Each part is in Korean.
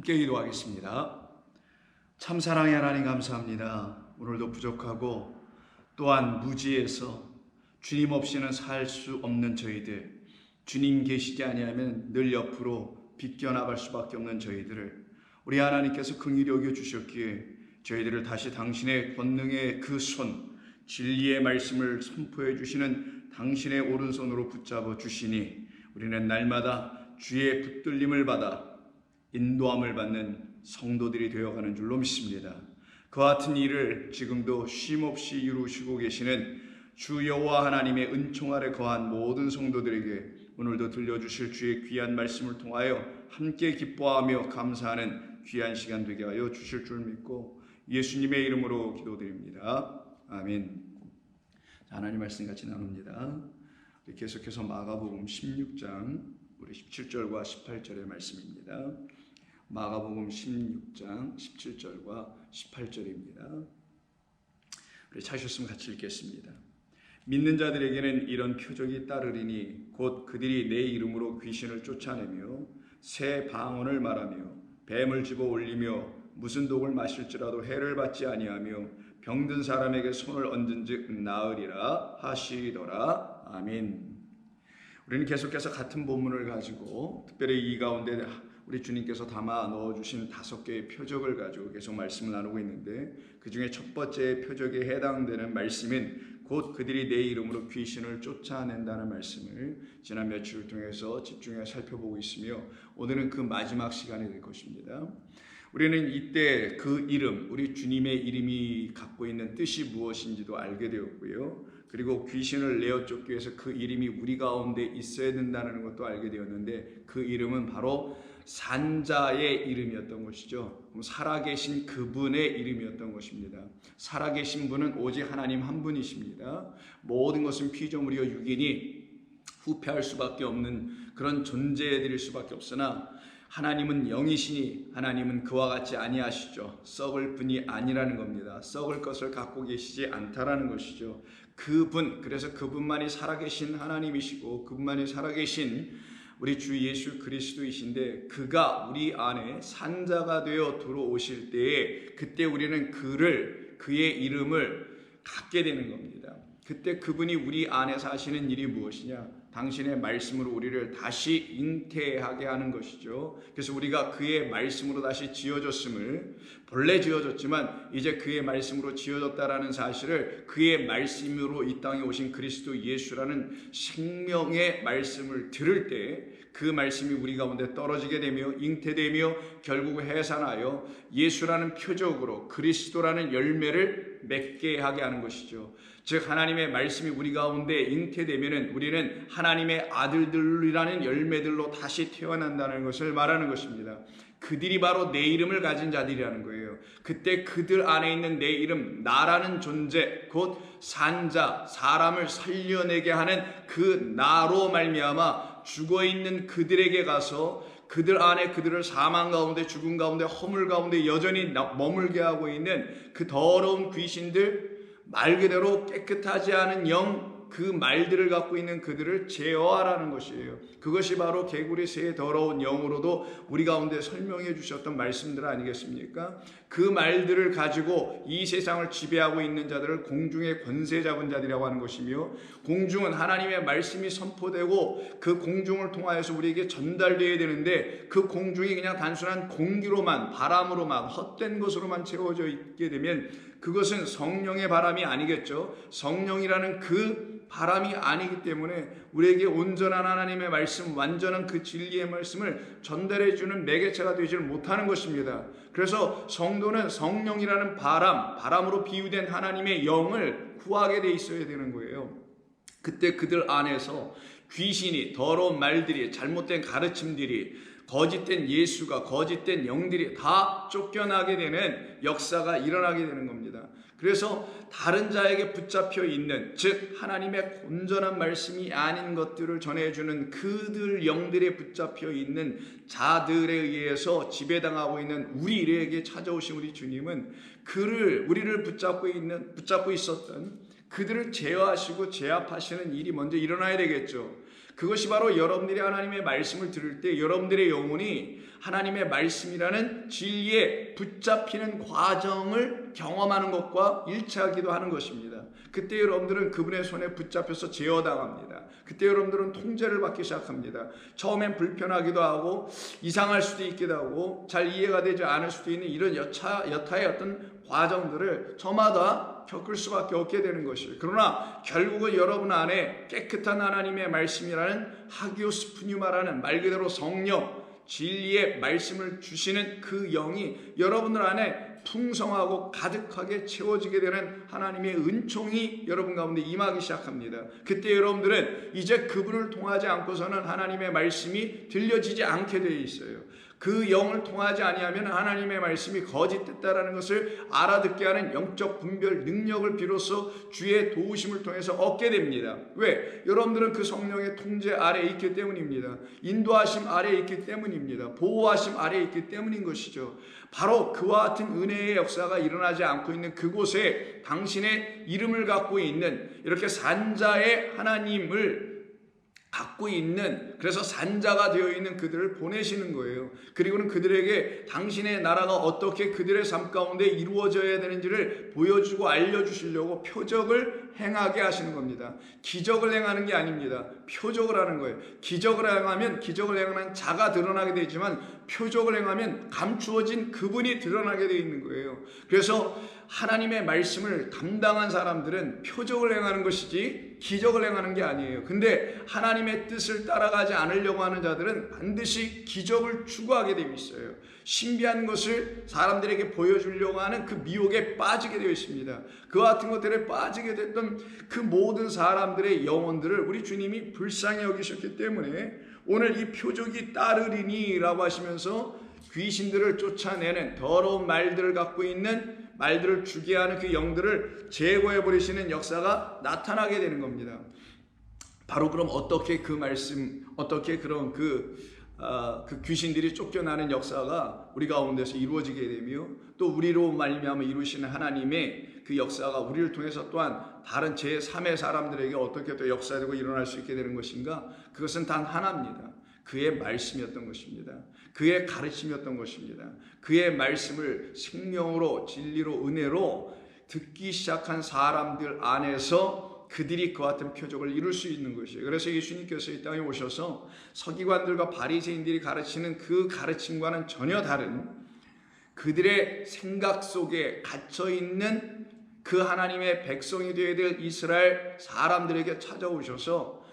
함께 기도하겠습니다. 참 사랑의 하나님 감사합니다. 오늘도 부족하고 또한 무지해서 주님 없이는 살 수 없는 저희들, 주님 계시지 아니하면 늘 옆으로 비껴나갈 수밖에 없는 저희들을 우리 하나님께서 긍휼히 여겨 주셨기에 저희들을 다시 당신의 권능의 그 손, 진리의 말씀을 선포해 주시는 당신의 오른손으로 붙잡아 주시니 우리는 날마다 주의 붙들림을 받아 인도함을 받는 성도들이 되어가는 줄로 믿습니다. 그와 같은 일을 지금도 쉼없이 이루시고 계시는 주 여호와 하나님의 은총 아래 거한 모든 성도들에게 오늘도 들려주실 주의 귀한 말씀을 통하여 함께 기뻐하며 감사하는 귀한 시간 되게 하여 주실 줄 믿고 예수님의 이름으로 기도드립니다. 아멘. 하나님 말씀 같이 나눕니다. 우리 계속해서 마가복음 16장 우리 17절과 18절의 말씀입니다. 마가복음 16장 17절과 18절입니다. 우리 찾으셨으면 같이 읽겠습니다. 믿는 자들에게는 이런 표적이 따르리니 곧 그들이 내 이름으로 귀신을 쫓아내며 새 방언을 말하며 뱀을 집어 올리며 무슨 독을 마실지라도 해를 받지 아니하며 병든 사람에게 손을 얹은즉 나으리라 하시더라. 아멘. 우리는 계속해서 같은 본문을 가지고 특별히 이 가운데 우리 주님께서 담아 넣어주신 5개의 표적을 가지고 계속 말씀을 나누고 있는데 그 중에 첫 번째 표적에 해당되는 말씀인 곧 그들이 내 이름으로 귀신을 쫓아낸다는 말씀을 지난 며칠을 통해서 집중해 살펴보고 있으며 오늘은 그 마지막 시간이 될 것입니다. 우리는 이때 그 이름, 우리 주님의 이름이 갖고 있는 뜻이 무엇인지도 알게 되었고요. 그리고 귀신을 내어 쫓기 위해서 그 이름이 우리 가운데 있어야 된다는 것도 알게 되었는데 그 이름은 바로 산자의 이름이었던 것이죠. 살아계신 그분의 이름이었던 것입니다. 살아계신 분은 오직 하나님 한 분이십니다. 모든 것은 피조물이요 육인이 후패할 수밖에 없는 그런 존재들일 수밖에 없으나 하나님은 영이시니 하나님은 그와 같이 아니하시죠. 썩을 분이 아니라는 겁니다. 썩을 것을 갖고 계시지 않다라는 것이죠. 그분, 그래서 그분만이 살아계신 하나님이시고 그분만이 살아계신 우리 주 예수 그리스도이신데 그가 우리 안에 산자가 되어 들어오실 때에 그때 우리는 그의 이름을 갖게 되는 겁니다. 그때 그분이 우리 안에서 하시는 일이 무엇이냐? 당신의 말씀으로 우리를 다시 잉태하게 하는 것이죠. 그래서 우리가 그의 말씀으로 다시 지어졌음을, 본래 지어졌지만 이제 그의 말씀으로 지어졌다라는 사실을 그의 말씀으로 이 땅에 오신 그리스도 예수라는 생명의 말씀을 들을 때 그 말씀이 우리 가운데 떨어지게 되며 잉태되며 결국 해산하여 예수라는 표적으로 그리스도라는 열매를 맺게 하게 하는 것이죠. 즉 하나님의 말씀이 우리 가운데 잉태되면은 우리는 하나님의 아들들이라는 열매들로 다시 태어난다는 것을 말하는 것입니다. 그들이 바로 내 이름을 가진 자들이라는 거예요. 그때 그들 안에 있는 내 이름, 나라는 존재, 곧 산자, 사람을 살려내게 하는 그 나로 말미암아 죽어있는 그들에게 가서 그들 안에 그들을 사망 가운데 죽음 가운데 허물 가운데 여전히 머물게 하고 있는 그 더러운 귀신들, 말 그대로 깨끗하지 않은 영, 그 말들을 갖고 있는 그들을 제어하라는 것이에요. 그것이 바로 개구리 새의 더러운 영으로도 우리 가운데 설명해 주셨던 말씀들 아니겠습니까? 그 말들을 가지고 이 세상을 지배하고 있는 자들을 공중의 권세 잡은 자들이라고 하는 것이며 공중은 하나님의 말씀이 선포되고 그 공중을 통하여서 우리에게 전달되어야 되는데 그 공중이 그냥 단순한 공기로만 바람으로만 헛된 것으로만 채워져 있게 되면 그것은 성령의 바람이 아니겠죠. 성령이라는 그 바람이 아니기 때문에 우리에게 온전한 하나님의 말씀, 완전한 그 진리의 말씀을 전달해주는 매개체가 되지 못하는 것입니다. 그래서 성도는 성령이라는 바람으로 비유된 하나님의 영을 구하게 돼 있어야 되는 거예요. 그때 그들 안에서 귀신이, 더러운 말들이, 잘못된 가르침들이, 거짓된 예수가, 거짓된 영들이 다 쫓겨나게 되는 역사가 일어나게 되는 겁니다. 그래서 다른 자에게 붙잡혀 있는, 즉 하나님의 온전한 말씀이 아닌 것들을 전해주는 그들 영들에 붙잡혀 있는 자들에 의해서 지배당하고 있는 우리에게 찾아오신 우리 주님은 우리를 붙잡고 있었던 그들을 제어하시고 제압하시는 일이 먼저 일어나야 되겠죠. 그것이 바로 여러분들이 하나님의 말씀을 들을 때 여러분들의 영혼이 하나님의 말씀이라는 진리에 붙잡히는 과정을 경험하는 것과 일치하기도 하는 것입니다. 그때 여러분들은 그분의 손에 붙잡혀서 제어당합니다. 그때 여러분들은 통제를 받기 시작합니다. 처음엔 불편하기도 하고 이상할 수도 있기도 하고 잘 이해가 되지 않을 수도 있는 이런 여타의 어떤 과정들을 저마다 겪을 수밖에 없게 되는 것이에요. 그러나 결국은 여러분 안에 깨끗한 하나님의 말씀이라는 하기오스 푸뉴마라는 말 그대로 성령, 진리의 말씀을 주시는 그 영이 여러분들 안에 풍성하고 가득하게 채워지게 되는 하나님의 은총이 여러분 가운데 임하기 시작합니다. 그때 여러분들은 이제 그분을 통하지 않고서는 하나님의 말씀이 들려지지 않게 되어 있어요. 그 영을 통하지 아니하면 하나님의 말씀이 거짓됐다라는 것을 알아듣게 하는 영적 분별 능력을 비로소 주의 도우심을 통해서 얻게 됩니다. 왜? 여러분들은 그 성령의 통제 아래에 있기 때문입니다. 인도하심 아래에 있기 때문입니다. 보호하심 아래에 있기 때문인 것이죠. 바로 그와 같은 은혜의 역사가 일어나지 않고 있는 그곳에 당신의 이름을 갖고 있는 이렇게 산자의 하나님을 갖고 있는, 그래서 산자가 되어 있는 그들을 보내시는 거예요. 그리고는 그들에게 당신의 나라가 어떻게 그들의 삶 가운데 이루어져야 되는지를 보여주고 알려주시려고 표적을 행하게 하시는 겁니다. 기적을 행하는 게 아닙니다. 표적을 하는 거예요. 기적을 행하면 기적을 행하는 자가 드러나게 되지만 표적을 행하면 감추어진 그분이 드러나게 되어 있는 거예요. 그래서 하나님의 말씀을 감당한 사람들은 표적을 행하는 것이지 기적을 행하는 게 아니에요. 근데 하나님의 뜻을 따라가지 않으려고 하는 자들은 반드시 기적을 추구하게 되어 있어요. 신비한 것을 사람들에게 보여주려고 하는 그 미혹에 빠지게 되어 있습니다. 그와 같은 것들에 빠지게 됐던 그 모든 사람들의 영혼들을 우리 주님이 불쌍히 여기셨기 때문에 오늘 이 표적이 따르리니 라고 하시면서 귀신들을 쫓아내는 더러운 말들을 갖고 있는 말들을 주게 하는 그 영들을 제거해버리시는 역사가 나타나게 되는 겁니다. 바로 그럼 어떻게 그 말씀, 어떻게 그런 그 귀신들이 쫓겨나는 역사가 우리 가운데서 이루어지게 되며 또 우리로 말미암아 이루시는 하나님의 그 역사가 우리를 통해서 또한 다른 제3의 사람들에게 어떻게 또 역사되고 일어날 수 있게 되는 것인가? 그것은 단 하나입니다. 그의 말씀이었던 것입니다. 그의 가르침이었던 것입니다. 그의 말씀을 생명으로 진리로 은혜로 듣기 시작한 사람들 안에서 그들이 그와 같은 표적을 이룰 수 있는 것이에요. 그래서 예수님께서 이 땅에 오셔서 서기관들과 바리새인들이 가르치는 그 가르침과는 전혀 다른 그들의 생각 속에 갇혀있는 그 하나님의 백성이 되어야 될 이스라엘 사람들에게 찾아오셔서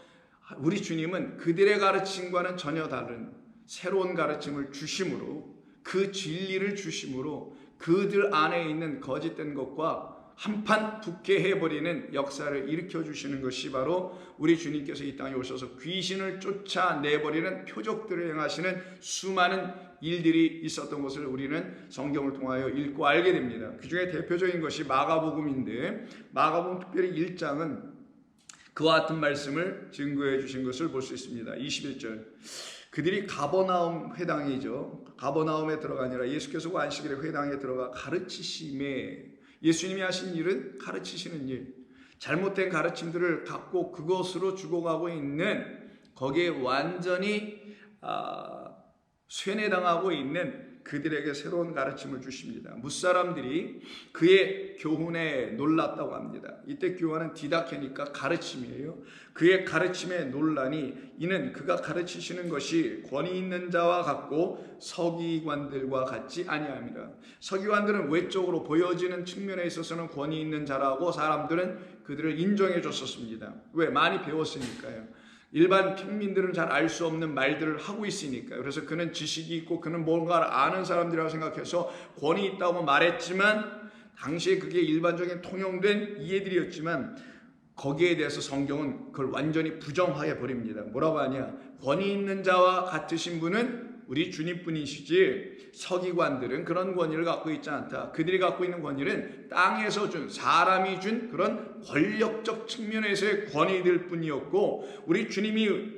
우리 주님은 그들의 가르침과는 전혀 다른 새로운 가르침을 주심으로 그 진리를 주심으로 그들 안에 있는 거짓된 것과 한판 붙게 해버리는 역사를 일으켜 주시는 것이 바로 우리 주님께서 이 땅에 오셔서 귀신을 쫓아내버리는 표적들을 행하시는 수많은 일들이 있었던 것을 우리는 성경을 통하여 읽고 알게 됩니다. 그 중에 대표적인 것이 마가복음인데 마가복음 특별히 1장은 그와 같은 말씀을 증거해 주신 것을 볼 수 있습니다. 21절 그들이 가버나움 회당이죠. 가버나움에 들어가니라 예수께서 안식일에 회당에 들어가 가르치심에 예수님이 하신 일은 가르치시는 일, 잘못된 가르침들을 갖고 그것으로 죽어가고 있는 거기에 완전히 쇠뇌당하고 있는 그들에게 새로운 가르침을 주십니다. 무사람들이 그의 교훈에 놀랐다고 합니다. 이때 교훈은 디다케니까 가르침이에요. 그의 가르침에 논란이 이는 그가 가르치시는 것이 권위 있는 자와 같고 서기관들과 같지 아니함이라. 서기관들은 외적으로 보여지는 측면에 있어서는 권위 있는 자라고 사람들은 그들을 인정해 줬었습니다. 왜? 많이 배웠으니까요. 일반 평민들은 잘 알 수 없는 말들을 하고 있으니까요. 그래서 그는 지식이 있고 그는 뭔가를 아는 사람들이라고 생각해서 권위 있다고 말했지만 당시에 그게 일반적인 통용된 이해들이었지만 거기에 대해서 성경은 그걸 완전히 부정하게 버립니다. 뭐라고 하냐? 권위 있는 자와 같으신 분은 우리 주님뿐이시지 서기관들은 그런 권위를 갖고 있지 않다. 그들이 갖고 있는 권위는 땅에서 준 사람이 준 그런 권력적 측면에서의 권위들 뿐이었고 우리 주님이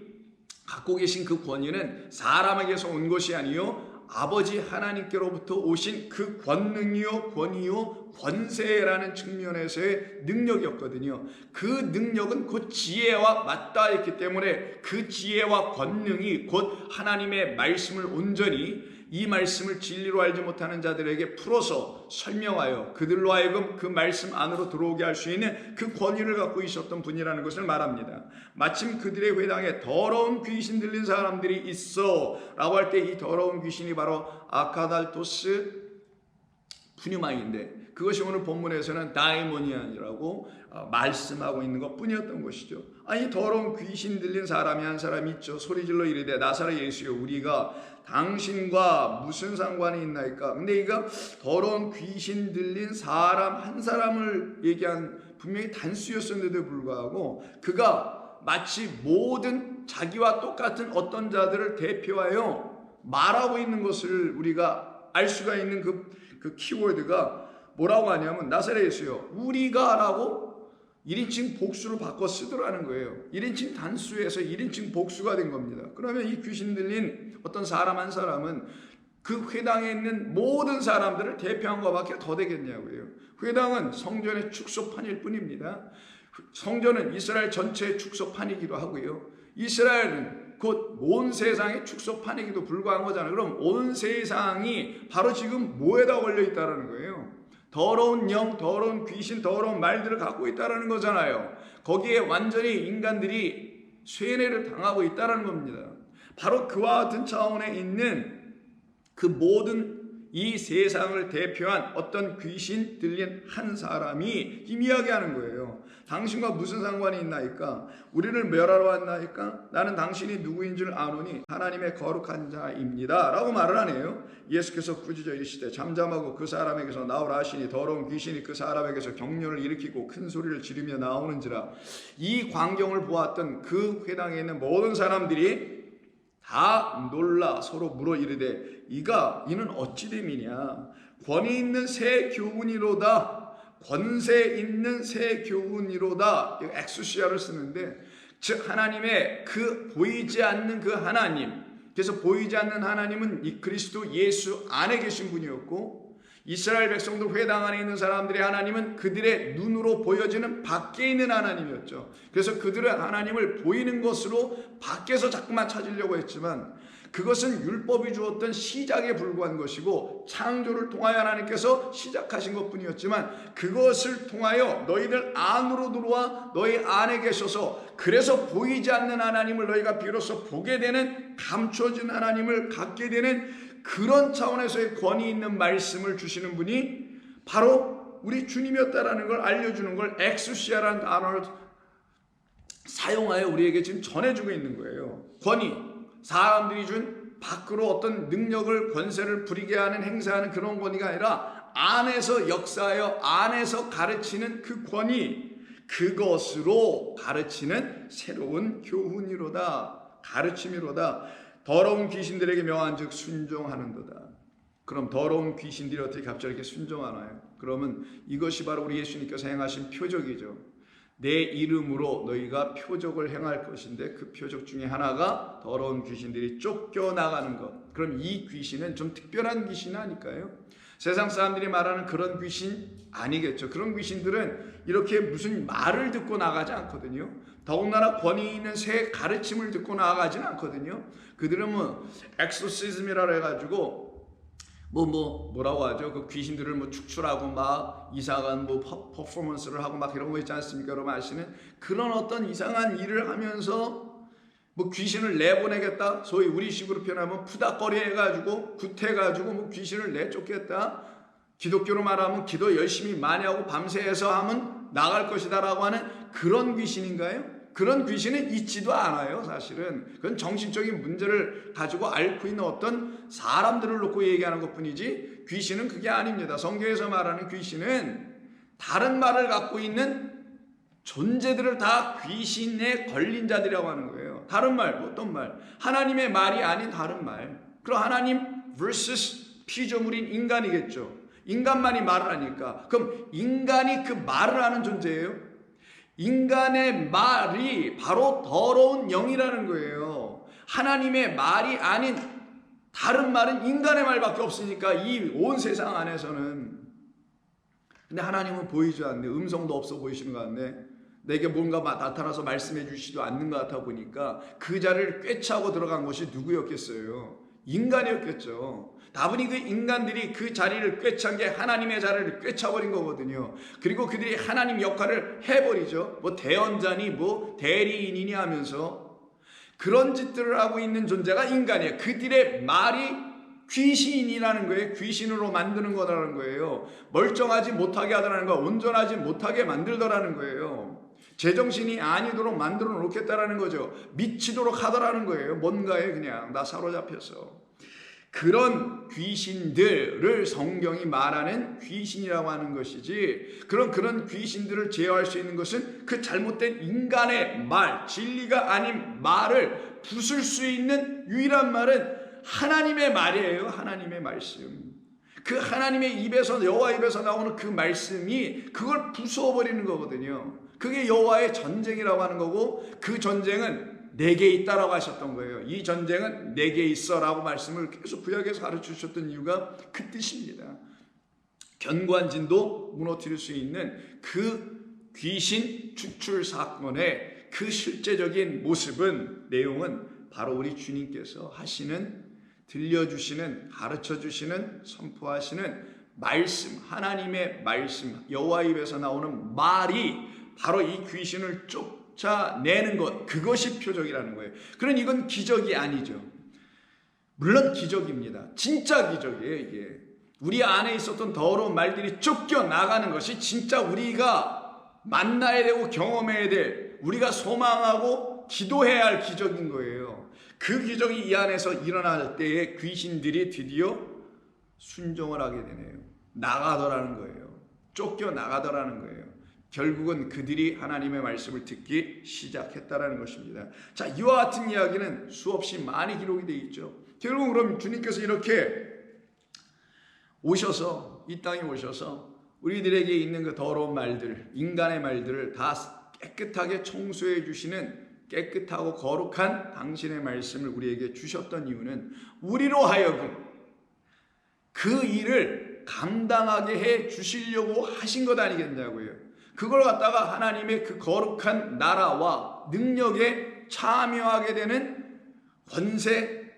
갖고 계신 그 권위는 사람에게서 온 것이 아니요 아버지 하나님께로부터 오신 그 권능이요 권위요 권세라는 측면에서의 능력이었거든요. 그 능력은 곧 지혜와 맞닿아 있기 때문에 그 지혜와 권능이 곧 하나님의 말씀을 온전히 이 말씀을 진리로 알지 못하는 자들에게 풀어서 설명하여 그들로 하여금 그 말씀 안으로 들어오게 할 수 있는 그 권위를 갖고 있었던 분이라는 것을 말합니다. 마침 그들의 회당에 더러운 귀신 들린 사람들이 있어 라고 할 때 이 더러운 귀신이 바로 아카달토스 푸뉴마인데 그것이 오늘 본문에서는 다이모니안이라고 말씀하고 있는 것 뿐이었던 것이죠. 아니 더러운 귀신 들린 사람이 한 사람 있죠. 소리질러 이르되 나사렛 예수여 우리가 당신과 무슨 상관이 있나이까. 근데 이가 더러운 귀신 들린 사람 한 사람을 얘기한 분명히 단수였었는데도 불구하고 그가 마치 모든 자기와 똑같은 어떤 자들을 대표하여 말하고 있는 것을 우리가 알 수가 있는 그 키워드가 뭐라고 하냐면 나사렛 예수여 우리가 라고 1인칭 복수를 바꿔 쓰더라는 거예요. 1인칭 단수에서 1인칭 복수가 된 겁니다. 그러면 이 귀신 들린 어떤 사람 한 사람은 그 회당에 있는 모든 사람들을 대표한 것밖에 더 되겠냐고요. 회당은 성전의 축소판일 뿐입니다. 성전은 이스라엘 전체의 축소판이기도 하고요. 이스라엘은 곧 온 세상의 축소판이기도 불과한 거잖아요. 그럼 온 세상이 바로 지금 뭐에다 걸려 있다는 거예요. 더러운 영, 더러운 귀신, 더러운 말들을 갖고 있다는 거잖아요. 거기에 완전히 인간들이 쇠뇌를 당하고 있다는 겁니다. 바로 그와 같은 차원에 있는 그 모든 이 세상을 대표한 어떤 귀신 들린 한 사람이 이야기하는 거예요. 당신과 무슨 상관이 있나이까? 우리를 멸하러 왔나이까? 나는 당신이 누구인 줄 아노니 하나님의 거룩한 자입니다 라고 말을 하네요. 예수께서 꾸짖어 이르시되 잠잠하고 그 사람에게서 나오라 하시니 더러운 귀신이 그 사람에게서 경련을 일으키고 큰 소리를 지르며 나오는지라. 이 광경을 보았던 그 회당에 있는 모든 사람들이 다 놀라 서로 물어 이르되 이는 어찌 됨이냐. 권위 있는 새 교훈이로다. 권세 있는 새 교훈이로다. 엑수시아를 쓰는데 즉 하나님의 그 보이지 않는 그 하나님, 그래서 보이지 않는 하나님은 이 그리스도 예수 안에 계신 분이었고 이스라엘 백성들 회당 안에 있는 사람들의 하나님은 그들의 눈으로 보여지는 밖에 있는 하나님이었죠. 그래서 그들은 하나님을 보이는 것으로 밖에서 자꾸만 찾으려고 했지만 그것은 율법이 주었던 시작에 불과한 것이고 창조를 통하여 하나님께서 시작하신 것뿐이었지만 그것을 통하여 너희들 안으로 들어와 너희 안에 계셔서 그래서 보이지 않는 하나님을 너희가 비로소 보게 되는 감춰진 하나님을 갖게 되는 그런 차원에서의 권위 있는 말씀을 주시는 분이 바로 우리 주님이었다라는 걸 알려주는 걸 엑수시아라는 단어를 사용하여 우리에게 지금 전해주고 있는 거예요. 권위, 사람들이 준 밖으로 어떤 능력을 권세를 부리게 하는 행사하는 그런 권위가 아니라 안에서 역사하여 안에서 가르치는 그 권위, 그것으로 가르치는 새로운 교훈이로다, 가르침이로다. 더러운 귀신들에게 명한즉 순종하는도다. 그럼 더러운 귀신들이 어떻게 갑자기 이렇게 순종하나요? 그러면 이것이 바로 우리 예수님께서 행하신 표적이죠. 내 이름으로 너희가 표적을 행할 것인데 그 표적 중에 하나가 더러운 귀신들이 쫓겨나가는 것. 그럼 이 귀신은 좀 특별한 귀신 아닐까요? 세상 사람들이 말하는 그런 귀신 아니겠죠. 그런 귀신들은 이렇게 무슨 말을 듣고 나가지 않거든요. 더군다나 권위 있는 새 가르침을 듣고 나가지는 않거든요. 그들은 엑소시즘이라 해가지고 뭐라고 하죠? 그 귀신들을 축출하고 막 이상한 퍼포먼스를 하고 막 이런 거 있지 않습니까? 여러분 아시는 그런 어떤 이상한 일을 하면서 귀신을 내보내겠다. 소위 우리식으로 표현하면 푸닥거리 해가지고 굿해가지고 귀신을 내쫓겠다. 기독교로 말하면 기도 열심히 많이 하고 밤새서 하면 나갈 것이다라고 하는 그런 귀신인가요? 그런 귀신은 있지도 않아요. 사실은 그건 정신적인 문제를 가지고 앓고 있는 어떤 사람들을 놓고 얘기하는 것뿐이지 귀신은 그게 아닙니다. 성경에서 말하는 귀신은 다른 말을 갖고 있는 존재들을 다 귀신에 걸린 자들이라고 하는 거예요. 다른 말, 어떤 말? 하나님의 말이 아닌 다른 말. 그럼 하나님 vs 피조물인 인간이겠죠. 인간만이 말을 하니까. 그럼 인간이 그 말을 하는 존재예요. 인간의 말이 바로 더러운 영이라는 거예요. 하나님의 말이 아닌 다른 말은 인간의 말밖에 없으니까 이 온 세상 안에서는. 근데 하나님은 보이지 않네. 음성도 없어 보이시는 것 같네. 내게 뭔가 나타나서 말씀해 주시지도 않는 것 같아 보니까 그 자리를 꿰차고 들어간 것이 누구였겠어요? 인간이었겠죠. 다분히 그 인간들이 그 자리를 꿰찬 게 하나님의 자리를 꿰차버린 거거든요. 그리고 그들이 하나님 역할을 해버리죠. 뭐 대언자니 뭐 대리인이니 하면서 그런 짓들을 하고 있는 존재가 인간이에요. 그들의 말이 귀신이라는 거예요. 귀신으로 만드는 거라는 거예요. 멀쩡하지 못하게 하더라는 거, 온전하지 못하게 만들더라는 거예요. 제정신이 아니도록 만들어 놓겠다라는 거죠. 미치도록 하더라는 거예요. 뭔가에 그냥 나 사로잡혀서. 그런 귀신들을 성경이 말하는 귀신이라고 하는 것이지, 그런 귀신들을 제어할 수 있는 것은 그 잘못된 인간의 말, 진리가 아닌 말을 부술 수 있는 유일한 말은 하나님의 말이에요. 하나님의 말씀. 그 하나님의 입에서, 여호와 입에서 나오는 그 말씀이 그걸 부수어버리는 거거든요. 그게 여호와의 전쟁이라고 하는 거고, 그 전쟁은 내게 있다라고 하셨던 거예요. 이 전쟁은 내게 있어라고 말씀을 계속 구약에서 가르쳐 주셨던 이유가 그 뜻입니다. 견고한 진도 무너뜨릴 수 있는 그 귀신 추출 사건의 그 실제적인 모습은, 내용은 바로 우리 주님께서 하시는, 들려주시는, 가르쳐주시는, 선포하시는 말씀, 하나님의 말씀, 여호와 입에서 나오는 말이 바로 이 귀신을 쫓아내는 것, 그것이 표적이라는 거예요. 그러니 이건 기적이 아니죠. 물론 기적입니다. 진짜 기적이에요. 이게 우리 안에 있었던 더러운 말들이 쫓겨나가는 것이 진짜 우리가 만나야 되고 경험해야 될, 우리가 소망하고 기도해야 할 기적인 거예요. 그 기적이 이 안에서 일어날 때에 귀신들이 드디어 순종을 하게 되네요. 나가더라는 거예요. 쫓겨나가더라는 거예요. 결국은 그들이 하나님의 말씀을 듣기 시작했다라는 것입니다. 자, 이와 같은 이야기는 수없이 많이 기록이 되어 있죠. 결국 그럼 주님께서 이렇게 오셔서, 이 땅에 오셔서 우리들에게 있는 그 더러운 말들, 인간의 말들을 다 깨끗하게 청소해 주시는, 깨끗하고 거룩한 당신의 말씀을 우리에게 주셨던 이유는 우리로 하여금 그 일을 감당하게 해 주시려고 하신 것 아니겠냐고요. 그걸 갖다가 하나님의 그 거룩한 나라와 능력에 참여하게 되는 권세,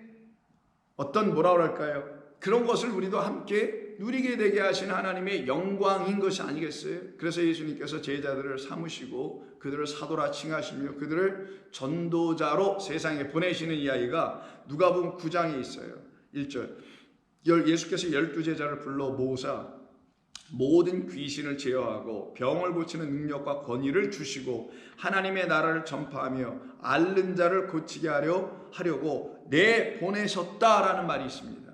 어떤 뭐라 그럴까요? 그런 것을 우리도 함께 누리게 되게 하신 하나님의 영광인 것이 아니겠어요? 그래서 예수님께서 제자들을 삼으시고 그들을 사도라 칭하시며 그들을 전도자로 세상에 보내시는 이야기가 누가복음 9장에 있어요. 1절. 예수께서 12제자를 불러 모으사 모든 귀신을 제어하고 병을 고치는 능력과 권위를 주시고 하나님의 나라를 전파하며 앓는 자를 고치게 하려고 내보내셨다라는 말이 있습니다.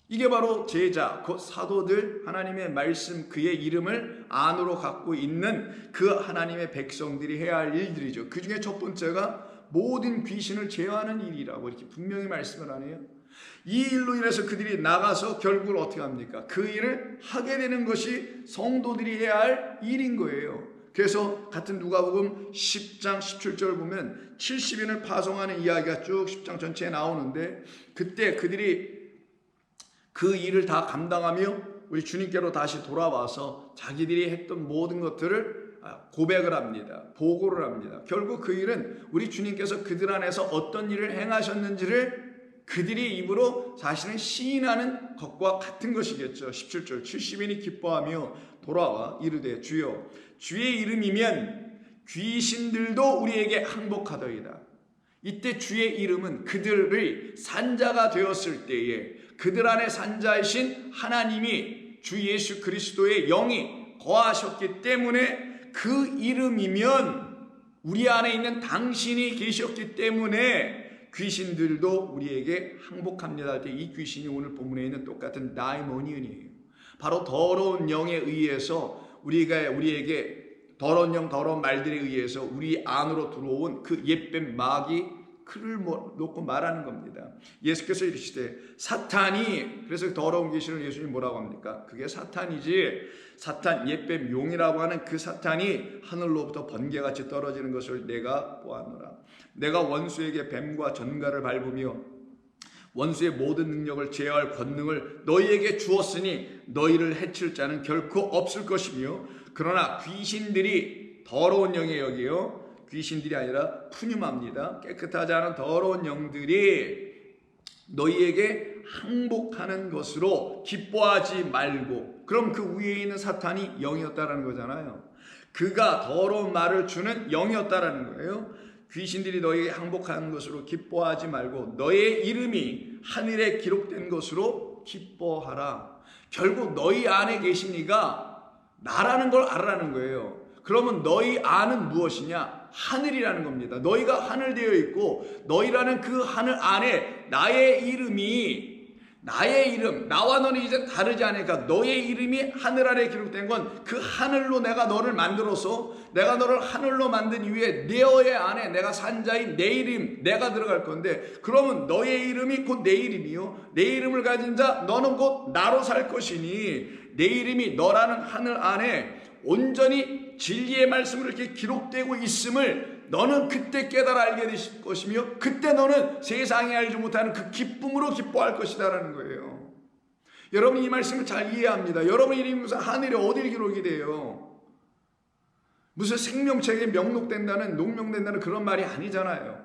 이게 바로 제자, 곧 사도들, 하나님의 말씀, 그의 이름을 안으로 갖고 있는 그 하나님의 백성들이 해야 할 일들이죠. 그 중에 첫 번째가 모든 귀신을 제어하는 일이라고 이렇게 분명히 말씀을 하네요. 이 일로 인해서 그들이 나가서 결국은 어떻게 합니까? 그 일을 하게 되는 것이 성도들이 해야 할 일인 거예요. 그래서 같은 누가복음 10장 17절 보면 70인을 파송하는 이야기가 쭉 10장 전체에 나오는데, 그때 그들이 그 일을 다 감당하며 우리 주님께로 다시 돌아와서 자기들이 했던 모든 것들을 고백을 합니다. 보고를 합니다. 결국 그 일은 우리 주님께서 그들 안에서 어떤 일을 행하셨는지를 그들이 입으로 사실은 시인하는 것과 같은 것이겠죠. 17절 70인이 기뻐하며 돌아와 이르되 주여 주의 이름이면 귀신들도 우리에게 항복하더이다. 이때 주의 이름은 그들의 산자가 되었을 때에 그들 안에 산자이신 하나님이 주 예수 그리스도의 영이 거하셨기 때문에, 그 이름이면 우리 안에 있는 당신이 계셨기 때문에 귀신들도 우리에게 항복합니다. 이 귀신이 오늘 본문에 있는 똑같은 다이모니언이에요. 바로 더러운 영에 의해서 우리에게 더러운 영, 더러운 말들에 의해서 우리 안으로 들어온 그 옛뱀 마귀 그를 놓고 말하는 겁니다. 예수께서 이르시되 사탄이, 그래서 더러운 귀신을 예수님이 뭐라고 합니까? 그게 사탄이지, 사탄 옛뱀 용이라고 하는 그 사탄이 하늘로부터 번개같이 떨어지는 것을 내가 보았노라. 내가 원수에게 뱀과 전갈을 밟으며 원수의 모든 능력을 제어할 권능을 너희에게 주었으니 너희를 해칠 자는 결코 없을 것이며 그러나 귀신들이 더러운 영의 여기요 귀신들이 아니라 푸뉴마입니다. 깨끗하지 않은 더러운 영들이 너희에게 항복하는 것으로 기뻐하지 말고, 그럼 그 위에 있는 사탄이 영이었다라는 거잖아요. 그가 더러운 말을 주는 영이었다라는 거예요. 귀신들이 너희에게 항복하는 것으로 기뻐하지 말고 너의 이름이 하늘에 기록된 것으로 기뻐하라. 결국 너희 안에 계신 이가 나라는 걸 알아라는 거예요. 그러면 너희 안은 무엇이냐? 하늘이라는 겁니다. 너희가 하늘 되어 있고 너희라는 그 하늘 안에 나의 이름, 나와 너는 이제 다르지 않으니까 너의 이름이 하늘 아래 기록된 건 그 하늘로 내가 너를 만들어서 내가 너를 하늘로 만든 이후에 너의 안에 내가 산자인 내 이름 내가 들어갈 건데, 그러면 너의 이름이 곧 내 이름이요 내 이름을 가진 자 너는 곧 나로 살 것이니 내 이름이 너라는 하늘 안에 온전히 진리의 말씀으로 이렇게 기록되고 있음을 너는 그때 깨달아 알게 되실 것이며 그때 너는 세상이 알지 못하는 그 기쁨으로 기뻐할 것이다라는 거예요. 여러분 이 말씀을 잘 이해합니다. 여러분 이름이 무슨 하늘에 어딜 기록이 돼요? 무슨 생명책에 명록된다는 농명된다는 그런 말이 아니잖아요.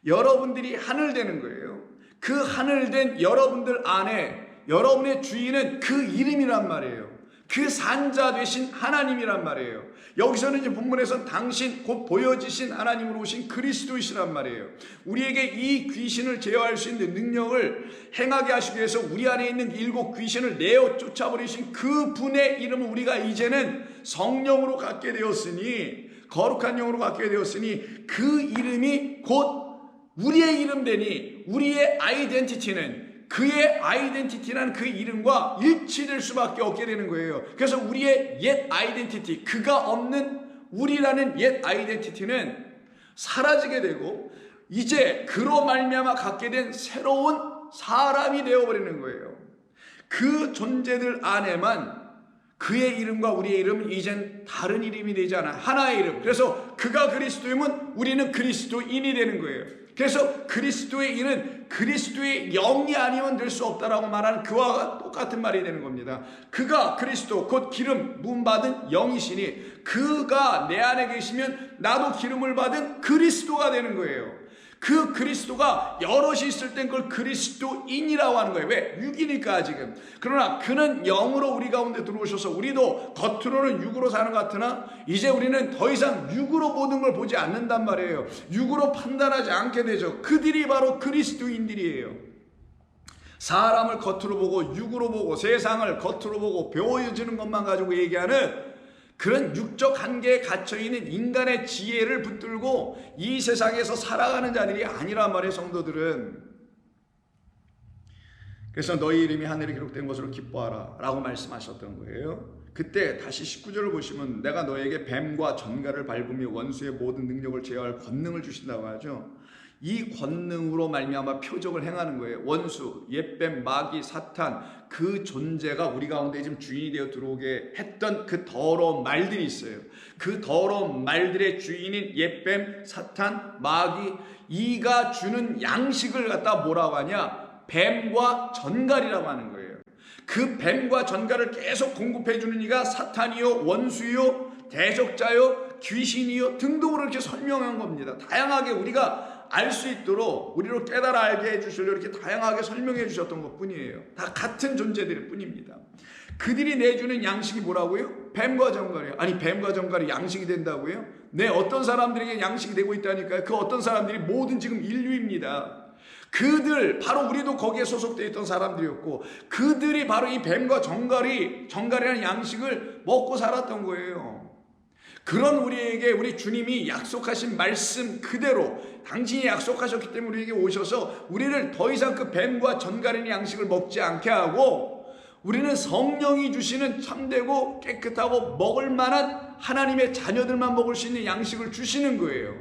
여러분들이 하늘 되는 거예요. 그 하늘 된 여러분들 안에 여러분의 주인은 그 이름이란 말이에요. 그 산자 되신 하나님이란 말이에요. 여기서는 이제 본문에서 당신 곧 보여지신 하나님으로 오신 그리스도이시란 말이에요. 우리에게 이 귀신을 제어할 수 있는 능력을 행하게 하시기 위해서 우리 안에 있는 7 귀신을 내어 쫓아버리신 그 분의 이름을 우리가 이제는 성령으로 갖게 되었으니, 거룩한 영으로 갖게 되었으니 그 이름이 곧 우리의 이름 되니 우리의 아이덴티티는 그의 아이덴티티라는 그 이름과 일치될 수밖에 없게 되는 거예요. 그래서 우리의 옛 아이덴티티, 그가 없는 우리라는 옛 아이덴티티는 사라지게 되고 이제 그로 말미암아 갖게 된 새로운 사람이 되어버리는 거예요. 그 존재들 안에만 그의 이름과 우리의 이름은 이젠 다른 이름이 되지 않아 하나의 이름. 그래서 그가 그리스도이면 우리는 그리스도인이 되는 거예요. 그래서 그리스도의 일은 그리스도의 영이 아니면 될 수 없다라고 말하는 그와 똑같은 말이 되는 겁니다. 그가 그리스도 곧 기름 부음 받은 영이시니 그가 내 안에 계시면 나도 기름을 받은 그리스도가 되는 거예요. 그 그리스도가 여럿이 있을 땐 그걸 그리스도인이라고 하는 거예요. 왜? 육이니까 지금. 그러나 그는 영으로 우리 가운데 들어오셔서 우리도 겉으로는 육으로 사는 것 같으나 이제 우리는 더 이상 육으로 모든 걸 보지 않는단 말이에요. 육으로 판단하지 않게 되죠. 그들이 바로 그리스도인들이에요. 사람을 겉으로 보고 육으로 보고 세상을 겉으로 보고 보여지는 것만 가지고 얘기하는 그런 육적 한계에 갇혀있는 인간의 지혜를 붙들고 이 세상에서 살아가는 자들이 아니란 말이에요, 성도들은. 그래서 너희 이름이 하늘에 기록된 것으로 기뻐하라 라고 말씀하셨던 거예요. 그때 다시 19절을 보시면 내가 너에게 뱀과 전갈을 밟으며 원수의 모든 능력을 제어할 권능을 주신다고 하죠. 이 권능으로 말미암아 표적을 행하는 거예요. 원수, 옛뱀, 마귀, 사탄, 그 존재가 우리 가운데 지금 주인이 되어 들어오게 했던 그 더러운 말들이 있어요. 그 더러운 말들의 주인인 옛뱀, 사탄, 마귀, 이가 주는 양식을 갖다 뭐라고 하냐? 뱀과 전갈이라고 하는 거예요. 그 뱀과 전갈을 계속 공급해 주는 이가 사탄이요, 원수요, 대적자요, 귀신이요 등등으로 이렇게 설명한 겁니다. 다양하게 우리가 알 수 있도록 우리로 깨달아 알게 해주시려고 이렇게 다양하게 설명해 주셨던 것 뿐이에요. 다 같은 존재들 뿐입니다. 그들이 내주는 양식이 뭐라고요? 뱀과 전갈이에요. 아니 뱀과 전갈이 양식이 된다고요? 네, 어떤 사람들에게 양식이 되고 있다니까요. 그 어떤 사람들이 모든 지금 인류입니다. 그들 바로 우리도 거기에 소속되어 있던 사람들이었고 그들이 바로 이 뱀과 전갈이라는 양식을 먹고 살았던 거예요. 그런 우리에게 우리 주님이 약속하신 말씀 그대로 당신이 약속하셨기 때문에 우리에게 오셔서 우리를 더 이상 그 뱀과 전갈이라는 양식을 먹지 않게 하고 우리는 성령이 주시는 참되고 깨끗하고 먹을 만한 하나님의 자녀들만 먹을 수 있는 양식을 주시는 거예요.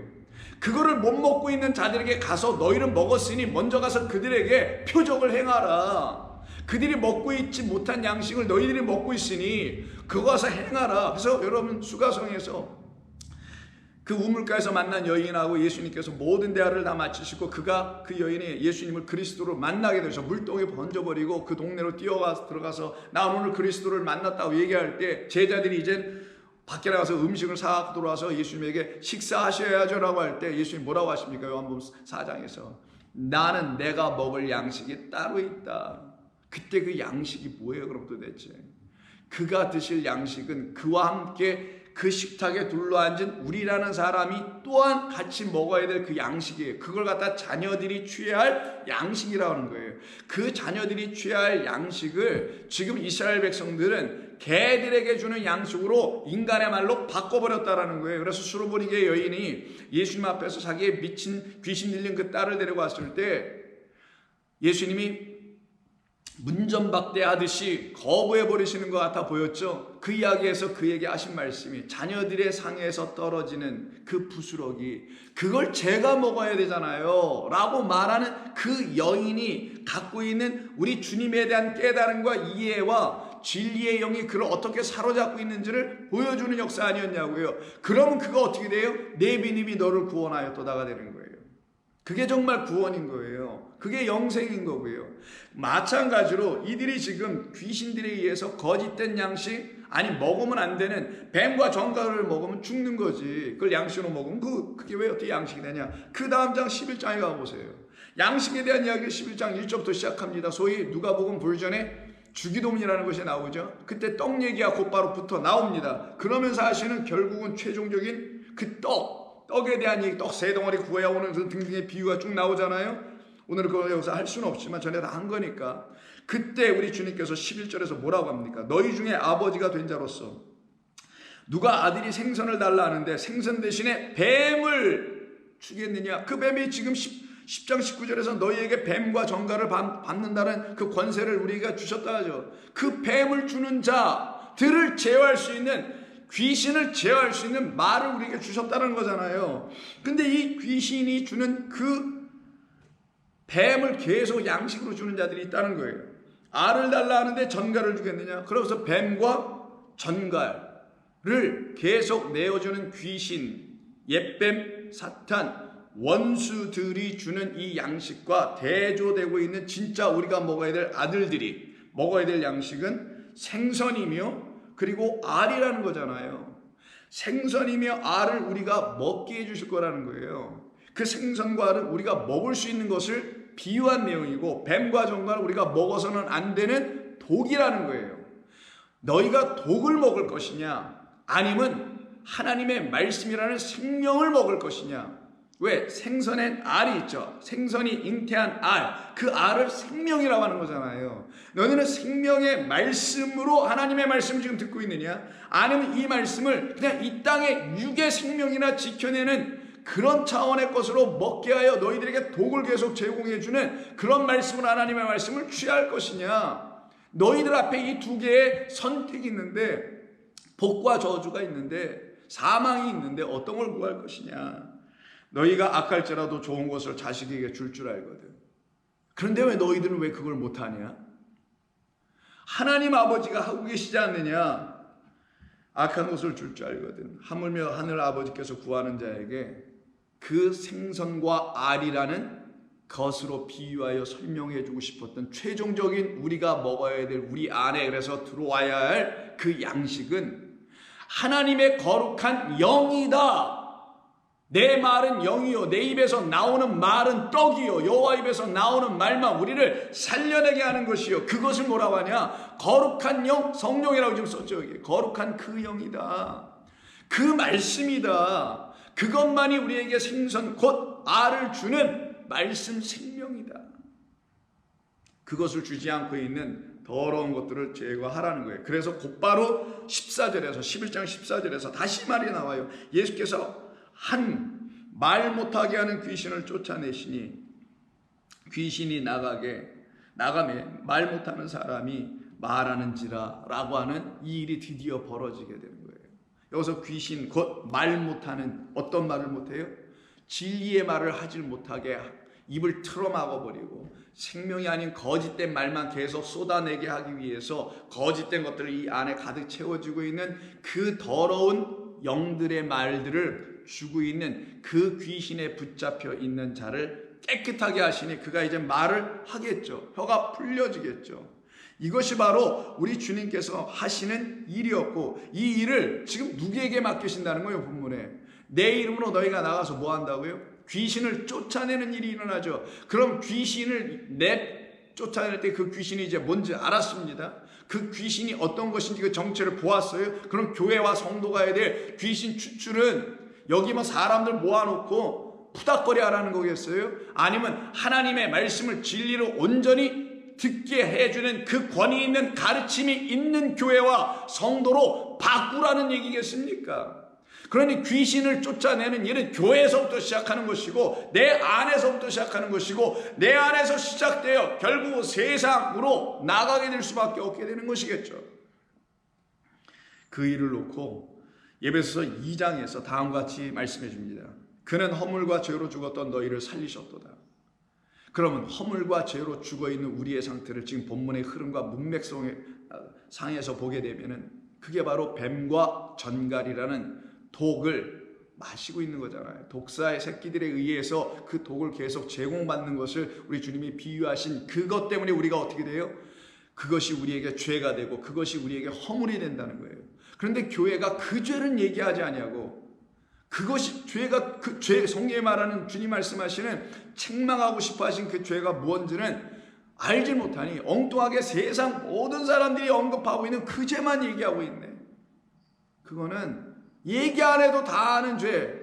그거를 못 먹고 있는 자들에게 가서 너희는 먹었으니 먼저 가서 그들에게 표적을 행하라. 그들이 먹고 있지 못한 양식을 너희들이 먹고 있으니 그거 가서 행하라. 그래서 여러분 수가성에서 그 우물가에서 만난 여인하고 예수님께서 모든 대화를 다 마치시고 그가 그 여인이 예수님을 그리스도로 만나게 되셔 물동에 번져버리고 그 동네로 들어가서 나 오늘 그리스도를 만났다고 얘기할 때 제자들이 이제 밖에 나가서 음식을 사갖고 돌아와서 예수님에게 식사하셔야죠 라고 할 때 예수님 뭐라고 하십니까? 요한복음 4장에서 나는 내가 먹을 양식이 따로 있다. 그때 그 양식이 뭐예요 그럼 도대체? 그가 드실 양식은 그와 함께 그 식탁에 둘러앉은 우리라는 사람이 또한 같이 먹어야 될 그 양식이에요. 그걸 갖다 자녀들이 취해야 할 양식이라는 거예요. 그 자녀들이 취해야 할 양식을 지금 이스라엘 백성들은 개들에게 주는 양식으로 인간의 말로 바꿔버렸다라는 거예요. 그래서 수르보니게 여인이 예수님 앞에서 자기의 미친 귀신 들린 그 딸을 데려왔을 때 예수님이 문전박대하듯이 거부해버리시는 것 같아 보였죠. 그 이야기에서 그에게 하신 말씀이 자녀들의 상에서 떨어지는 그 부스러기 그걸 제가 먹어야 되잖아요 라고 말하는 그 여인이 갖고 있는 우리 주님에 대한 깨달음과 이해와 진리의 영이 그를 어떻게 사로잡고 있는지를 보여주는 역사 아니었냐고요. 그러면 그거 어떻게 돼요? 내 믿음이 너를 구원하였도다가 되는 거예요. 그게 정말 구원인 거예요. 그게 영생인 거고요. 마찬가지로 이들이 지금 귀신들에 의해서 거짓된 양식, 아니 먹으면 안 되는 뱀과 정갈을 먹으면 죽는 거지. 그걸 양식으로 먹으면 그게 왜 어떻게 양식이 되냐. 그 다음 장 11장에 가보세요. 양식에 대한 이야기를 11장 1절부터 시작합니다. 소위 누가복음 불전에 주기도문이라는 것이 나오죠. 그때 떡 얘기가 곧바로 붙어 나옵니다. 그러면서 하시는 결국은 최종적인 그 떡에 대한 얘기, 떡 세 덩어리 구워야 오는 그 등등의 비유가 쭉 나오잖아요. 오늘은 그걸 여기서 할 수는 없지만 전에 다 한 거니까. 그때 우리 주님께서 11절에서 뭐라고 합니까? 너희 중에 아버지가 된 자로서 누가 아들이 생선을 달라 하는데 생선 대신에 뱀을 주겠느냐? 그 뱀이 지금 10장 19절에서 너희에게 뱀과 정갈을 받는다는 그 권세를 우리가 주셨다 하죠. 그 뱀을 주는 자들을 제어할 수 있는, 귀신을 제어할 수 있는 말을 우리에게 주셨다는 거잖아요. 근데 이 귀신이 주는 그 뱀을 계속 양식으로 주는 자들이 있다는 거예요. 알을 달라 하는데 전갈을 주겠느냐? 그러면서 뱀과 전갈을 계속 내어주는 귀신, 옛뱀, 사탄, 원수들이 주는 이 양식과 대조되고 있는 진짜 우리가 먹어야 될 아들들이 먹어야 될 양식은 생선이며 그리고 알이라는 거잖아요. 생선이며 알을 우리가 먹게 해주실 거라는 거예요. 그 생선과 알은 우리가 먹을 수 있는 것을 비유한 내용이고 뱀과 정갈은 우리가 먹어서는 안 되는 독이라는 거예요. 너희가 독을 먹을 것이냐 아니면 하나님의 말씀이라는 생명을 먹을 것이냐. 왜? 생선엔 알이 있죠. 생선이 잉태한 알, 그 알을 생명이라고 하는 거잖아요. 너희는 생명의 말씀으로 하나님의 말씀을 지금 듣고 있느냐? 아니면 이 말씀을 그냥 이 땅의 육의 생명이나 지켜내는 그런 차원의 것으로 먹게 하여 너희들에게 독을 계속 제공해주는 그런 말씀을, 하나님의 말씀을 취할 것이냐? 너희들 앞에 이 두 개의 선택이 있는데, 복과 저주가 있는데, 사망이 있는데 어떤 걸 구할 것이냐? 너희가 악할지라도 좋은 것을 자식에게 줄 알거든. 그런데 왜 너희들은 왜 그걸 못하냐? 하나님 아버지가 하고 계시지 않느냐? 악한 것을 줄 알거든. 하물며 하늘 아버지께서 구하는 자에게 그 생선과 알이라는 것으로 비유하여 설명해 주고 싶었던 최종적인 우리가 먹어야 될 우리 안에 그래서 들어와야 할 그 양식은 하나님의 거룩한 영이다. 내 말은 영이요 내 입에서 나오는 말은 떡이요 여호와 입에서 나오는 말만 우리를 살려내게 하는 것이요. 그것을 뭐라고 하냐? 거룩한 영, 성령이라고 지금 썼죠. 여기 거룩한 그 영이다. 그 말씀이다. 그것만이 우리에게 생선 곧 알을 주는 말씀 생명이다. 그것을 주지 않고 있는 더러운 것들을 제거하라는 거예요. 그래서 곧바로 14절에서 11장 14절에서 다시 말이 나와요. 예수께서 한 말 못하게 하는 귀신을 쫓아내시니 귀신이 나가매 말 못하는 사람이 말하는지라 라고 하는 이 일이 드디어 벌어지게 되는 거예요. 여기서 귀신 곧 말 못하는, 어떤 말을 못해요? 진리의 말을 하질 못하게 입을 틀어막아버리고 생명이 아닌 거짓된 말만 계속 쏟아내게 하기 위해서 거짓된 것들을 이 안에 가득 채워지고 있는 그 더러운 영들의 말들을 주고 있는 그 귀신에 붙잡혀 있는 자를 깨끗하게 하시니 그가 이제 말을 하겠죠. 혀가 풀려지겠죠. 이것이 바로 우리 주님께서 하시는 일이었고, 이 일을 지금 누구에게 맡기신다는 거예요? 본문에 내 이름으로 너희가 나가서 뭐 한다고요? 귀신을 쫓아내는 일이 일어나죠. 그럼 귀신을 쫓아낼 때 그 귀신이 이제 뭔지 알았습니다. 그 귀신이 어떤 것인지 그 정체를 보았어요. 그럼 교회와 성도가 해야 될 귀신 추출은 여기 뭐 사람들 모아놓고 푸닥거리 하라는 거겠어요? 아니면 하나님의 말씀을 진리로 온전히 듣게 해주는 그 권위 있는 가르침이 있는 교회와 성도로 바꾸라는 얘기겠습니까? 그러니 귀신을 쫓아내는 일은 교회에서부터 시작하는 것이고, 내 안에서부터 시작하는 것이고, 내 안에서 시작되어 결국 세상으로 나가게 될 수밖에 없게 되는 것이겠죠. 그 일을 놓고 에베소서 2장에서 다음과 같이 말씀해 줍니다. 그는 허물과 죄로 죽었던 너희를 살리셨도다. 그러면 허물과 죄로 죽어있는 우리의 상태를 지금 본문의 흐름과 문맥상에서 보게 되면은 그게 바로 뱀과 전갈이라는 독을 마시고 있는 거잖아요. 독사의 새끼들에 의해서 그 독을 계속 제공받는 것을 우리 주님이 비유하신 그것 때문에 우리가 어떻게 돼요? 그것이 우리에게 죄가 되고 그것이 우리에게 허물이 된다는 거예요. 그런데 교회가 그 죄를 얘기하지 아니하고, 그것이 죄가, 그 죄, 성경에 말하는 주님 말씀하시는 책망하고 싶어 하신 그 죄가 무엇인지는 알지 못하니 엉뚱하게 세상 모든 사람들이 언급하고 있는 그 죄만 얘기하고 있네. 그거는 얘기 안 해도 다 아는 죄.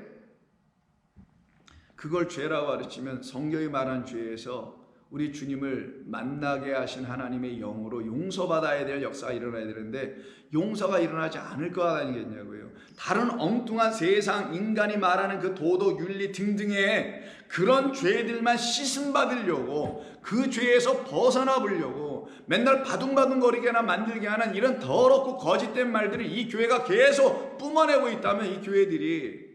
그걸 죄라고 가르치면 성경이 말한 죄에서 우리 주님을 만나게 하신 하나님의 영으로 용서받아야 될 역사가 일어나야 되는데 용서가 일어나지 않을 거 아니겠냐고요. 다른 엉뚱한 세상 인간이 말하는 그 도덕 윤리 등등의 그런 죄들만 씻음받으려고, 그 죄에서 벗어나 보려고 맨날 바둥바둥거리게나 만들게 하는 이런 더럽고 거짓된 말들을 이 교회가 계속 뿜어내고 있다면, 이 교회들이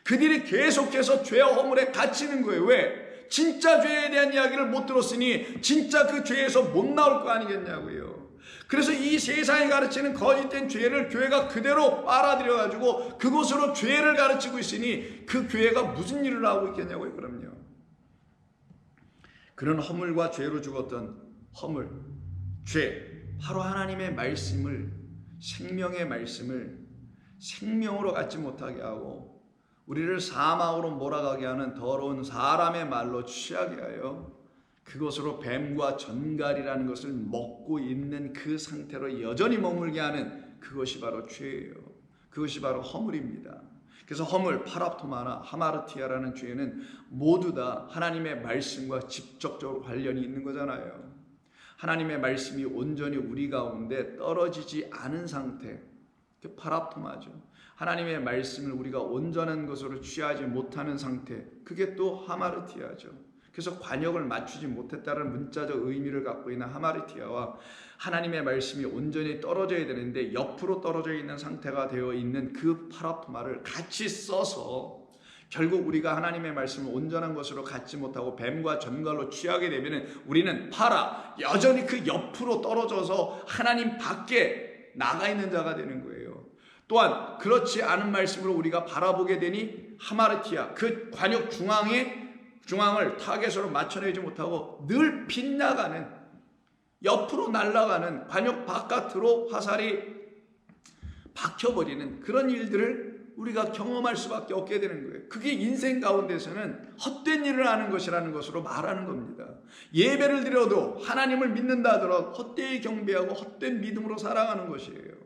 그들이 계속해서 죄와 허물에 갇히는 거예요. 왜? 진짜 죄에 대한 이야기를 못 들었으니 진짜 그 죄에서 못 나올 거 아니겠냐고요. 그래서 이 세상이 가르치는 거짓된 죄를 교회가 그대로 빨아들여가지고 그곳으로 죄를 가르치고 있으니 그 교회가 무슨 일을 하고 있겠냐고요. 그럼요. 그런 허물과 죄로 죽었던 허물, 죄, 바로 하나님의 말씀을, 생명의 말씀을 생명으로 갖지 못하게 하고 우리를 사망으로 몰아가게 하는 더러운 사람의 말로 취하게 하여 그것으로 뱀과 전갈이라는 것을 먹고 있는 그 상태로 여전히 머물게 하는 그것이 바로 죄예요. 그것이 바로 허물입니다. 그래서 허물, 파랍토마나 하마르티아라는 죄는 모두 다 하나님의 말씀과 직접적으로 관련이 있는 거잖아요. 하나님의 말씀이 온전히 우리 가운데 떨어지지 않은 상태, 그 파랍토마죠. 하나님의 말씀을 우리가 온전한 것으로 취하지 못하는 상태, 그게 또 하마르티아죠. 그래서 관역을 맞추지 못했다는 문자적 의미를 갖고 있는 하마르티아와 하나님의 말씀이 온전히 떨어져야 되는데 옆으로 떨어져 있는 상태가 되어 있는 그 파랍토마를 같이 써서 결국 우리가 하나님의 말씀을 온전한 것으로 갖지 못하고 뱀과 전갈로 취하게 되면 우리는 여전히 그 옆으로 떨어져서 하나님 밖에 나가 있는 자가 되는 거예요. 또한 그렇지 않은 말씀으로 우리가 바라보게 되니 하마르티아, 그 관역 중앙을 타겟으로 맞춰내지 못하고 늘 빗나가는, 옆으로 날아가는, 관역 바깥으로 화살이 박혀버리는 그런 일들을 우리가 경험할 수밖에 없게 되는 거예요. 그게 인생 가운데서는 헛된 일을 하는 것이라는 것으로 말하는 겁니다. 예배를 드려도 하나님을 믿는다 하더라도 헛되이 경배하고 헛된 믿음으로 살아가는 것이에요.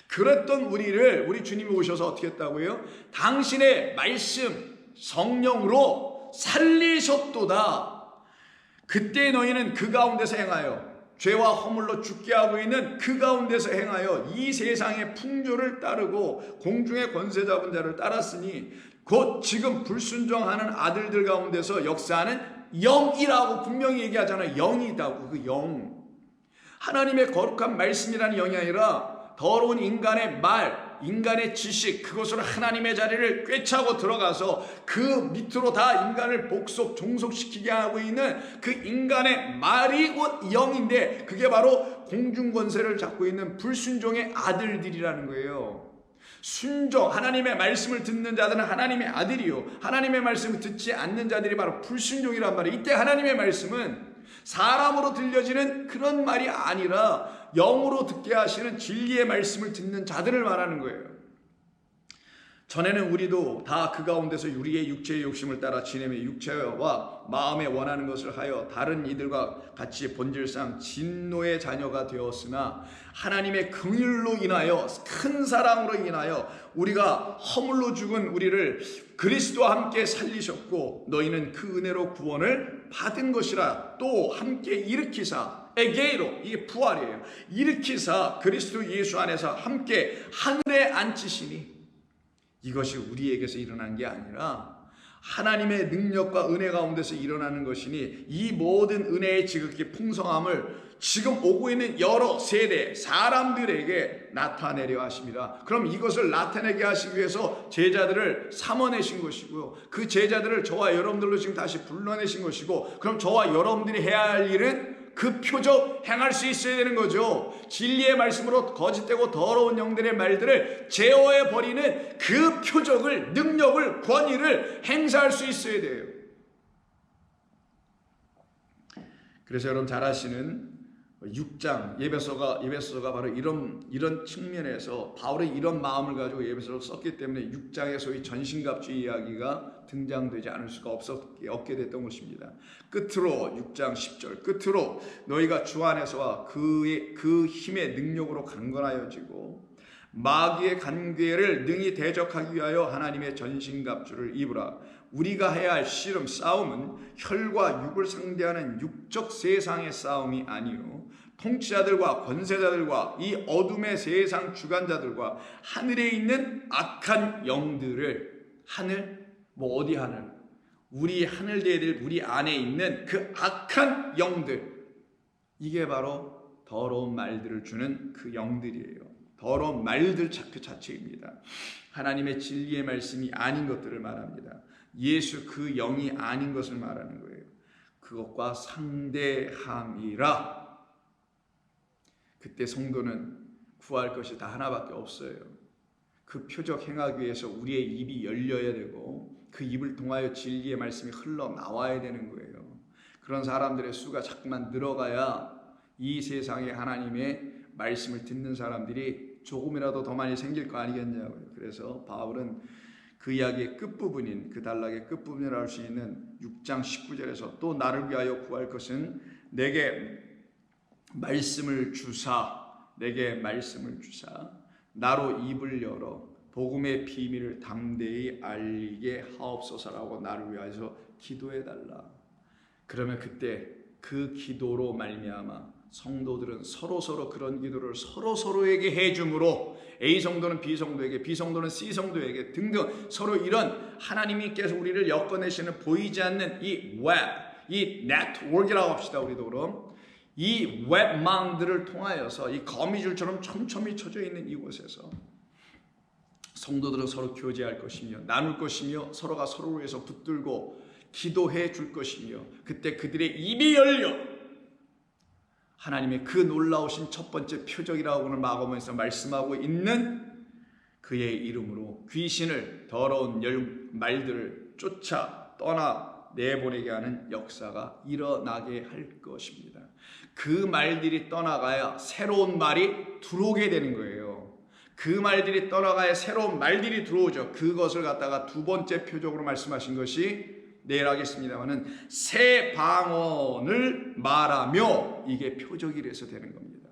그랬던 우리를 우리 주님이 오셔서 어떻게 했다고요? 당신의 말씀 성령으로 살리셨도다. 그때 너희는 그 가운데서 행하여 죄와 허물로 죽게 하고 있는 그 가운데서 행하여 이 세상의 풍조를 따르고 공중의 권세 잡은 자를 따랐으니 곧 지금 불순종하는 아들들 가운데서 역사하는 영이라고 분명히 얘기하잖아요. 영이다고. 그 영, 하나님의 거룩한 말씀이라는 영이 아니라 더러운 인간의 말, 인간의 지식, 그것으로 하나님의 자리를 꿰차고 들어가서 그 밑으로 다 인간을 복속, 종속시키게 하고 있는 그 인간의 말이 곧 영인데 그게 바로 공중권세를 잡고 있는 불순종의 아들들이라는 거예요. 순종, 하나님의 말씀을 듣는 자들은 하나님의 아들이요, 하나님의 말씀을 듣지 않는 자들이 바로 불순종이란 말이에요. 이때 하나님의 말씀은 사람으로 들려지는 그런 말이 아니라 영으로 듣게 하시는 진리의 말씀을 듣는 자들을 말하는 거예요. 전에는 우리도 다 그 가운데서 우리의 육체의 욕심을 따라 지내며 육체와 마음에 원하는 것을 하여 다른 이들과 같이 본질상 진노의 자녀가 되었으나 하나님의 긍휼로 인하여 큰 사랑으로 인하여 우리가 허물로 죽은 우리를 그리스도와 함께 살리셨고 너희는 그 은혜로 구원을 받은 것이라 또 함께 일으키사 에게이로, 이게 부활이에요. 일으키사 그리스도 예수 안에서 함께 하늘에 앉히시니 이것이 우리에게서 일어난 게 아니라 하나님의 능력과 은혜 가운데서 일어나는 것이니 이 모든 은혜의 지극히 풍성함을 지금 오고 있는 여러 세대 사람들에게 나타내려 하십니다. 그럼 이것을 나타내게 하시기 위해서 제자들을 삼아내신 것이고요. 그 제자들을 저와 여러분들로 지금 다시 불러내신 것이고, 그럼 저와 여러분들이 해야 할 일은 그 표적 행할 수 있어야 되는 거죠. 진리의 말씀으로 거짓되고 더러운 영들의 말들을 제어해 버리는 그 표적을, 능력을, 권위를 행사할 수 있어야 돼요. 그래서 여러분 잘 아시는 6장 예배서가 바로 이런 측면에서 바울이 이런 마음을 가지고 예배서를 썼기 때문에 6장에 소위 전신갑주의 이야기가 등장되지 않을 수가 없게 됐던 것입니다. 끝으로 6장 10절 끝으로 너희가 주 안에서와 그 힘의 능력으로 강건하여지고 마귀의 간궤를 능히 대적하기 위하여 하나님의 전신갑주를 입으라. 우리가 해야 할 씨름 싸움은 혈과 육을 상대하는 육적 세상의 싸움이 아니요 통치자들과 권세자들과 이 어둠의 세상 주관자들과 하늘에 있는 악한 영들을, 하늘 어디 하늘? 우리 하늘 대들 우리 안에 있는 그 악한 영들, 이게 바로 더러운 말들을 주는 그 영들이에요. 더러운 말들 그 자체입니다. 하나님의 진리의 말씀이 아닌 것들을 말합니다. 예수 그 영이 아닌 것을 말하는 거예요. 그것과 상대함이라. 그때 성도는 구할 것이 다 하나밖에 없어요. 그 표적 행하기 위해서 우리의 입이 열려야 되고 그 입을 통하여 진리의 말씀이 흘러나와야 되는 거예요. 그런 사람들의 수가 자꾸만 늘어가야 이 세상에 하나님의 말씀을 듣는 사람들이 조금이라도 더 많이 생길 거 아니겠냐고요. 그래서 바울은 그 이야기의 끝부분인, 그 단락의 끝부분이라 할 수 있는 6장 19절에서 또 나를 위하여 구할 것은 내게 말씀을 주사 나로 입을 열어 복음의 비밀을 담대히 알리게 하옵소서라고 나를 위하여 기도해달라. 그러면 그때 그 기도로 말미암아 성도들은 서로 그런 기도를 서로에게 해줌으로 A 성도는 B 성도에게, B 성도는 C 성도에게 등등 서로 이런 하나님께서 우리를 엮어내시는 보이지 않는 이 네트워크라고 합시다. 우리도 그럼 이 웹망들을 통하여서 이 거미줄처럼 촘촘히 쳐져 있는 이곳에서 성도들은 서로 교제할 것이며 나눌 것이며 서로가 서로를 위해서 붙들고 기도해 줄 것이며 그때 그들의 입이 열려 하나님의 그 놀라우신 첫 번째 표적이라고 오늘 마가복음에서 말씀하고 있는 그의 이름으로 귀신을, 더러운 말들을 쫓아 떠나 내보내게 하는 역사가 일어나게 할 것입니다. 그 말들이 떠나가야 새로운 말이 들어오게 되는 거예요. 그 말들이 떠나가야 새로운 말들이 들어오죠. 그것을 갖다가 두 번째 표적으로 말씀하신 것이 내일 하겠습니다만은 새 방언을 말하며 이게 표적이라서 되는 겁니다.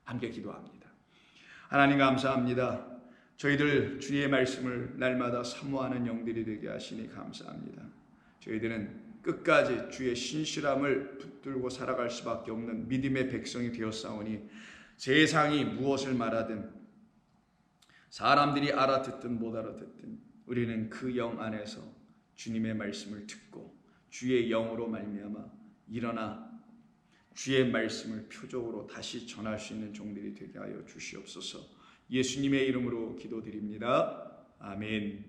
함께 기도합니다. 하나님 감사합니다. 저희들 주의 말씀을 날마다 사모하는 영들이 되게 하시니 감사합니다. 저희들은 끝까지 주의 신실함을 붙들고 살아갈 수밖에 없는 믿음의 백성이 되었사오니 세상이 무엇을 말하든 사람들이 알아듣든 못 알아듣든 우리는 그 영 안에서 주님의 말씀을 듣고 주의 영으로 말미암아 일어나 주의 말씀을 표적으로 다시 전할 수 있는 종들이 되게 하여 주시옵소서. 예수님의 이름으로 기도드립니다. 아멘.